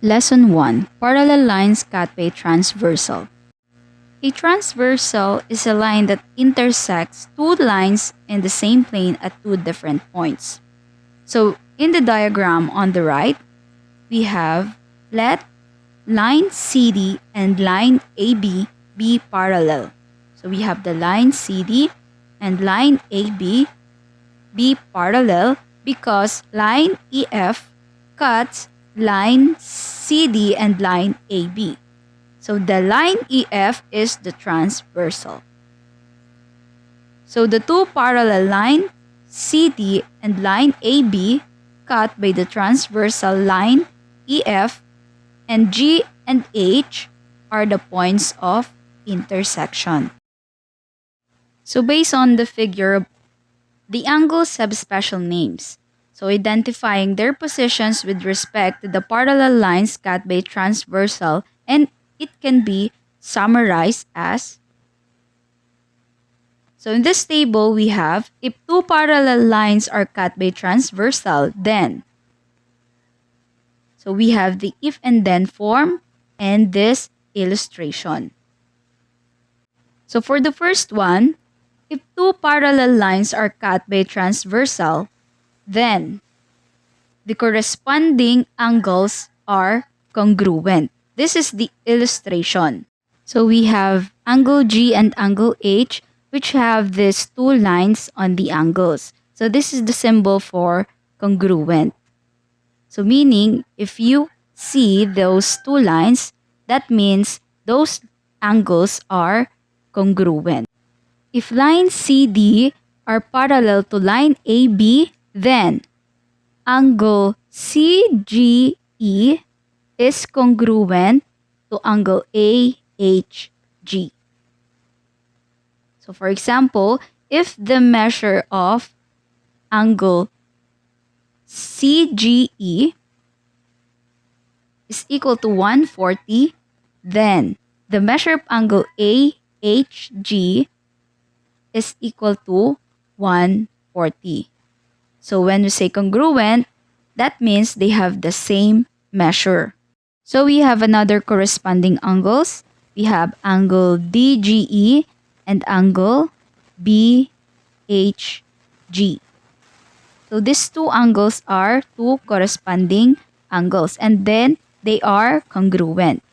Lesson 1. Parallel lines cut by transversal. A transversal is a line that intersects two lines in the same plane at two different points. So, in the diagram on the right, we have let line CD and line AB be parallel. So, we have the line CD and line AB be parallel because line EF cuts line CD and line AB. So the line EF is the transversal. So the two parallel line CD and line AB cut by the transversal line EF, and G and H are the points of intersection. So based on the figure, the angles have special names. So identifying their positions with respect to the parallel lines cut by transversal, and it can be summarized as. So in this table, we have if two parallel lines are cut by transversal, then. So we have the if and then form and this illustration. So for the first one, if two parallel lines are cut by transversal, then the corresponding angles are congruent. This is the illustration. So we have angle G and angle H, which have these two lines on the angles. So this is the symbol for congruent. So meaning, if you see those two lines, that means those angles are congruent. If line CD are parallel to line AB, then angle CGE is congruent to angle AHG. So for example, if the measure of angle CGE is equal to 140, then the measure of angle AHG is equal to 140. So when we say congruent, that means they have the same measure. So we have another corresponding angles. We have angle DGE and angle BHG. So these two angles are two corresponding angles, and then they are congruent.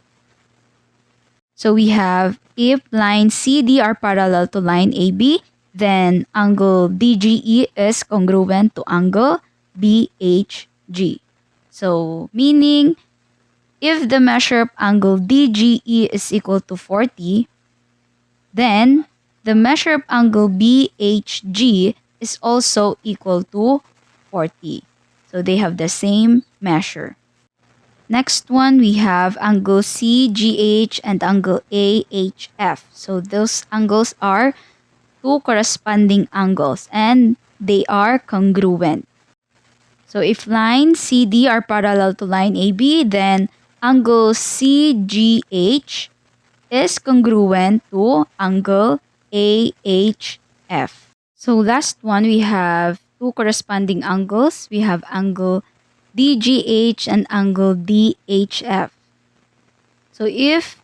So we have if line CD are parallel to line AB, then angle DGE is congruent to angle BHG. So meaning, if the measure of angle DGE is equal to 40, then the measure of angle BHG is also equal to 40. So they have the same measure. Next one, we have angle CGH and angle AHF. So those angles are two corresponding angles and they are congruent. So if line CD are parallel to line AB, then angle CGH is congruent to angle AHF. So last one, we have two corresponding angles. We have angle DGH and angle DHF. So if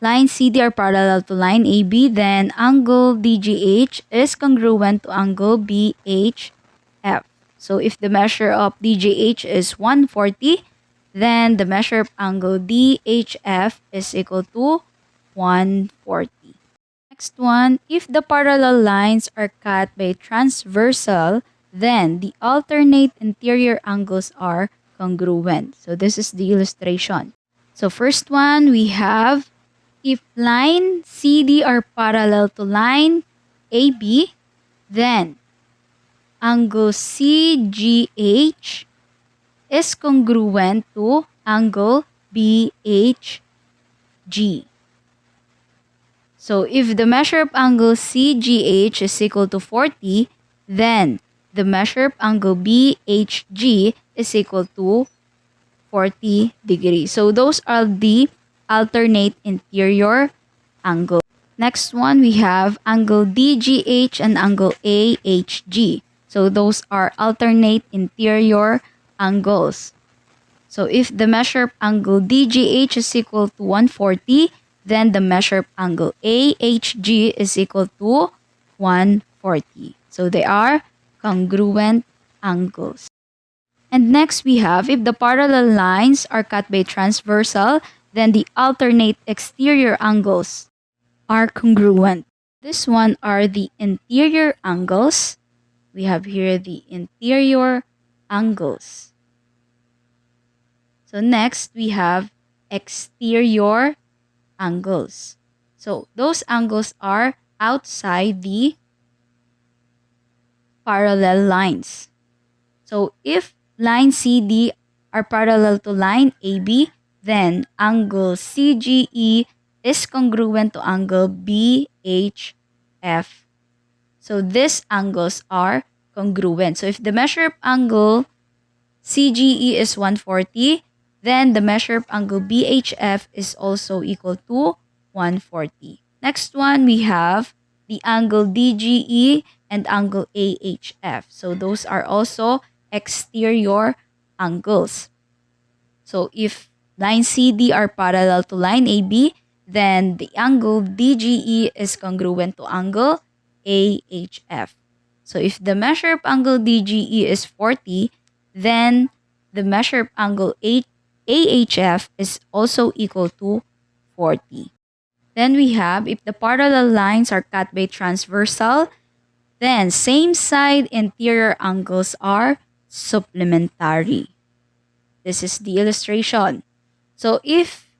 line CD are parallel to line AB, then angle DGH is congruent to angle BHF. So if the measure of DGH is 140, then the measure of angle DHF is equal to 140. Next one, if the parallel lines are cut by transversal, then the alternate interior angles are congruent. So this is the illustration. So first one, we have if line CD are parallel to line AB, then angle CGH is congruent to angle BHG. So if the measure of angle CGH is equal to 40, then the measure of angle BHG is equal to 40 degrees. So those are the alternate interior angles. Next one, we have angle DGH and angle AHG. So those are alternate interior angles. So if the measure of angle DGH is equal to 140, then the measure of angle AHG is equal to 140. So they are congruent angles. And next we have, if the parallel lines are cut by transversal, then the alternate exterior angles are congruent. This one are the interior angles. We have here the interior angles. So next we have exterior angles. So those angles are outside the parallel lines. So if line CD are parallel to line AB, then angle CGE is congruent to angle BHF. So these angles are congruent. So if the measure of angle CGE is 140, then the measure of angle BHF is also equal to 140. Next one, we have the angle DGE and angle AHF. So those are also exterior angles. So if line CD are parallel to line AB, then the angle DGE is congruent to angle AHF. So if the measure of angle DGE is 40, then the measure of angle AHF is also equal to 40. Then we have, if the parallel lines are cut by transversal, then same side interior angles are supplementary. This is the illustration. So if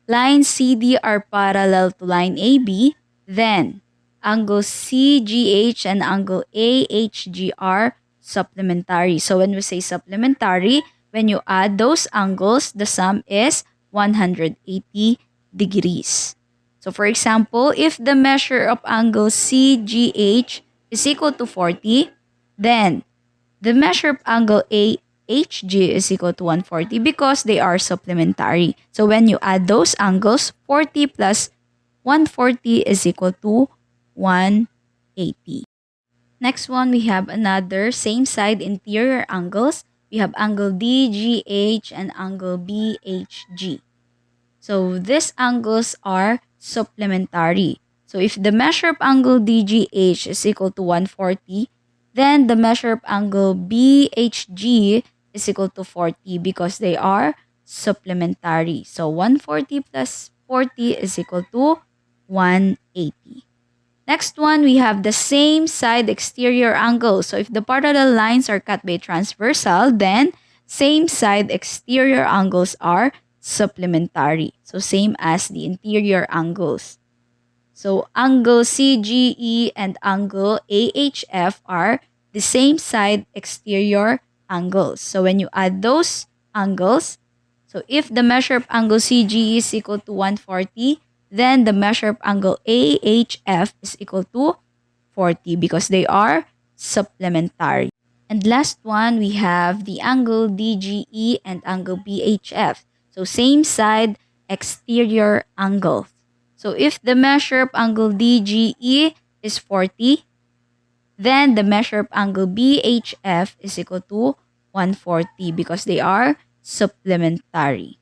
line CD are parallel to line AB, then angle CGH and angle AHG are supplementary. So when we say supplementary, when you add those angles, the sum is 180 degrees. So for example, if the measure of angle CGH is equal to 40, then the measure of angle AHG is equal to 140 because they are supplementary. So when you add those angles, 40 plus 140 is equal to 180. Next one, we have another same side interior angles. We have angle DGH and angle BHG. So these angles are supplementary. So if the measure of angle DGH is equal to 140, then the measure of angle BHG is equal to 40 because they are supplementary. So 140 plus 40 is equal to 180. Next one, we have the same side exterior angle. So if the parallel lines are cut by transversal, then same side exterior angles are supplementary. So same as the interior angles. So angle CGE and angle AHF are the same side exterior angles. So when you add those angles, so if the measure of angle CGE is equal to 140, then the measure of angle AHF is equal to 40 because they are supplementary. And last one, we have the angle DGE and angle BHF. So same side exterior angles. So if the measure of angle DGE is 40, then the measure of angle BHF is equal to 140 because they are supplementary.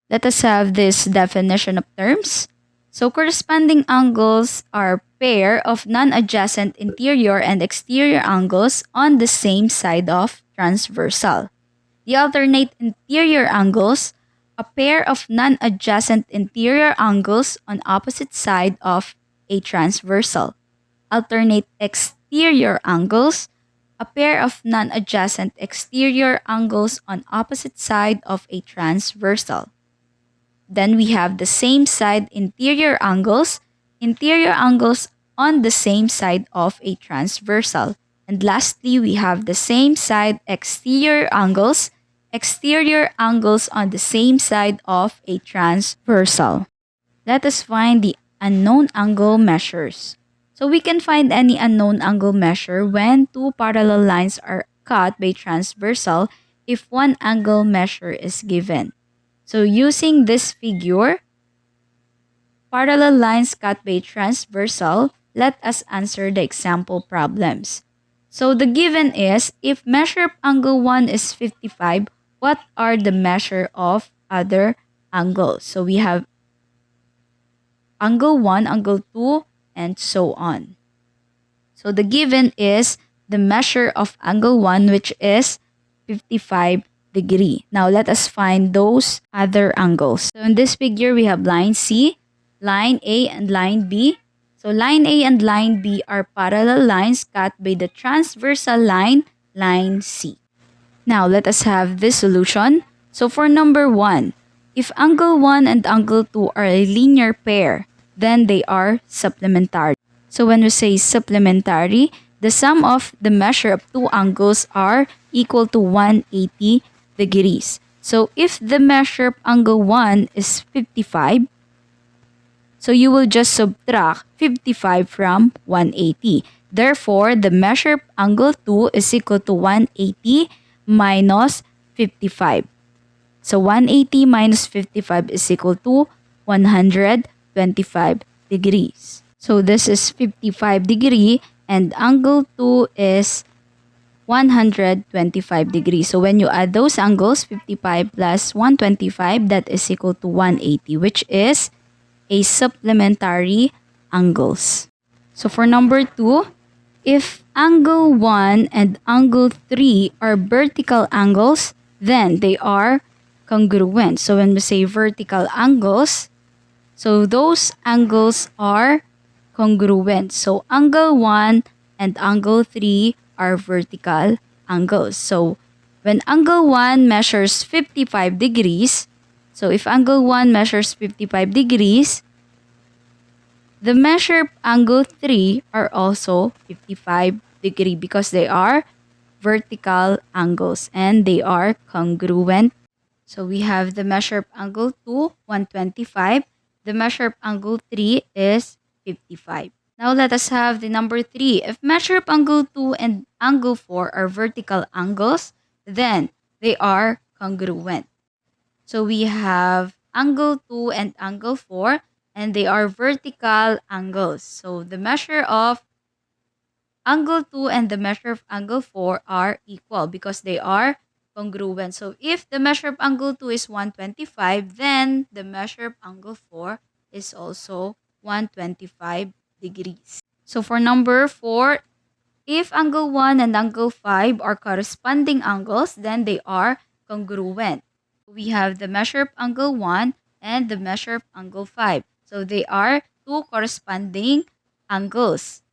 Let us have this definition of terms. So corresponding angles are pair of non-adjacent interior and exterior angles on the same side of transversal. The alternate interior angles, a pair of non-adjacent interior angles on opposite side of a transversal. Alternate exterior angles, a pair of non-adjacent exterior angles on opposite side of a transversal. Then we have the same side interior angles on the same side of a transversal. And lastly, we have the same side exterior angles on the same side of a transversal. Let us find the unknown angle measures. So we can find any unknown angle measure when two parallel lines are cut by transversal if one angle measure is given. So using this figure, parallel lines cut by transversal, let us answer the example problems. So the given is, if measure of angle 1 is 55, what are the measure of other angles. So we have angle 1, angle 2, and so on. So the given is the measure of angle 1, which is 55 degree. Now let us find those other angles. So in this figure, we have line C, line A, and line B. So line A and line B are parallel lines cut by the transversal line, line C. Now let us have this solution. So for number 1, if angle 1 and angle 2 are a linear pair, then they are supplementary. So when we say supplementary, the sum of the measure of two angles are equal to 180 degrees. So if the measure of angle 1 is 55, so you will just subtract 55 from 180. Therefore, the measure of angle 2 is equal to 180 minus 55. So 180 minus 55 is equal to 125 degrees. So this is 55 degree and angle 2 is 125 degrees. So when you add those angles, 55 plus 125, that is equal to 180, which is a supplementary angles. So for number 2, if angle 1 and angle 3 are vertical angles, then they are congruent. So when we say vertical angles, so those angles are congruent. So angle 1 and angle 3 are vertical angles. So when angle 1 measures 55 degrees, so if angle 1 measures 55 degrees, the measure of angle 3 are also 55 degree because they are vertical angles and they are congruent. So we have the measure of angle 2, 125. The measure of angle 3 is 55. Now let us have the number 3. If measure of angle 2 and angle 4 are vertical angles, then they are congruent. So we have angle 2 and angle 4 and they are vertical angles. So the measure of angle 2 and the measure of angle 4 are equal because they are congruent. So if the measure of angle 2 is 125, then the measure of angle 4 is also 125 degrees. So for number 4, if angle 1 and angle 5 are corresponding angles, then they are congruent. We have the measure of angle 1 and the measure of angle 5. So they are two corresponding angles.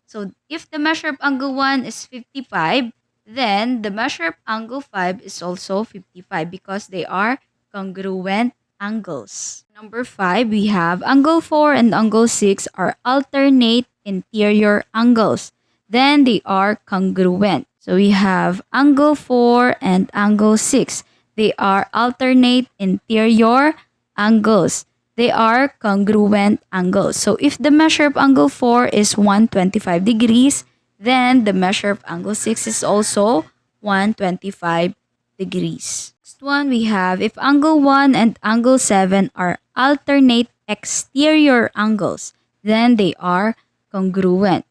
So if the measure of angle 1 is 55, then the measure of angle 5 is also 55 because they are congruent angles. Number 5, we have angle 4 and angle 6 are alternate interior angles. Then they are congruent. So we have angle 4 and angle 6. They are alternate interior angles. They are congruent angles. So if the measure of angle 4 is 125 degrees, then the measure of angle 6 is also 125 degrees. Next one, we have if angle 1 and angle 7 are alternate exterior angles, then they are congruent.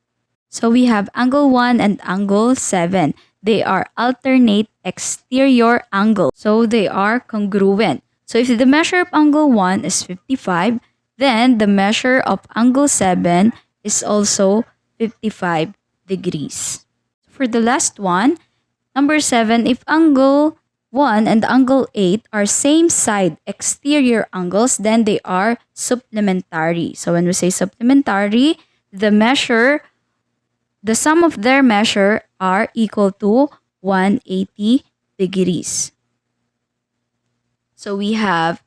So we have angle 1 and angle 7. They are alternate exterior angles. So they are congruent. So if the measure of angle 1 is 55, then the measure of angle 7 is also 55 degrees. For the last one, number 7, if angle 1 and angle 8 are same side exterior angles, then they are supplementary. So when we say supplementary, the sum of their measure are equal to 180 degrees. So we have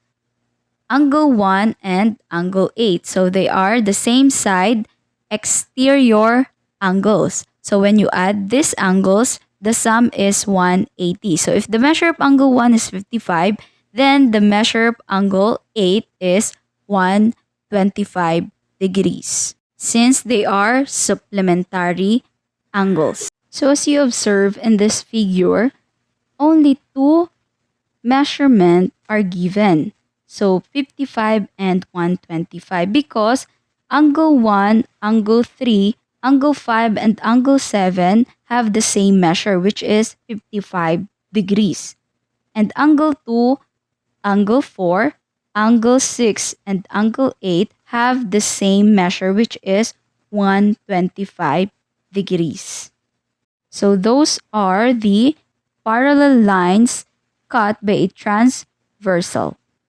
angle 1 and angle 8. So they are the same side exterior angles. So when you add these angles, the sum is 180. So if the measure of angle 1 is 55, then the measure of angle 8 is 125 degrees, since they are supplementary angles. So as you observe in this figure, only two measurements are given. So 55 and 125 because angle 1, angle 3, angle 5, and angle 7 have the same measure, which is 55 degrees. And angle 2, angle 4, angle 6, and angle 8 have the same measure, which is 125 degrees. So those are the parallel lines cut by a transversal.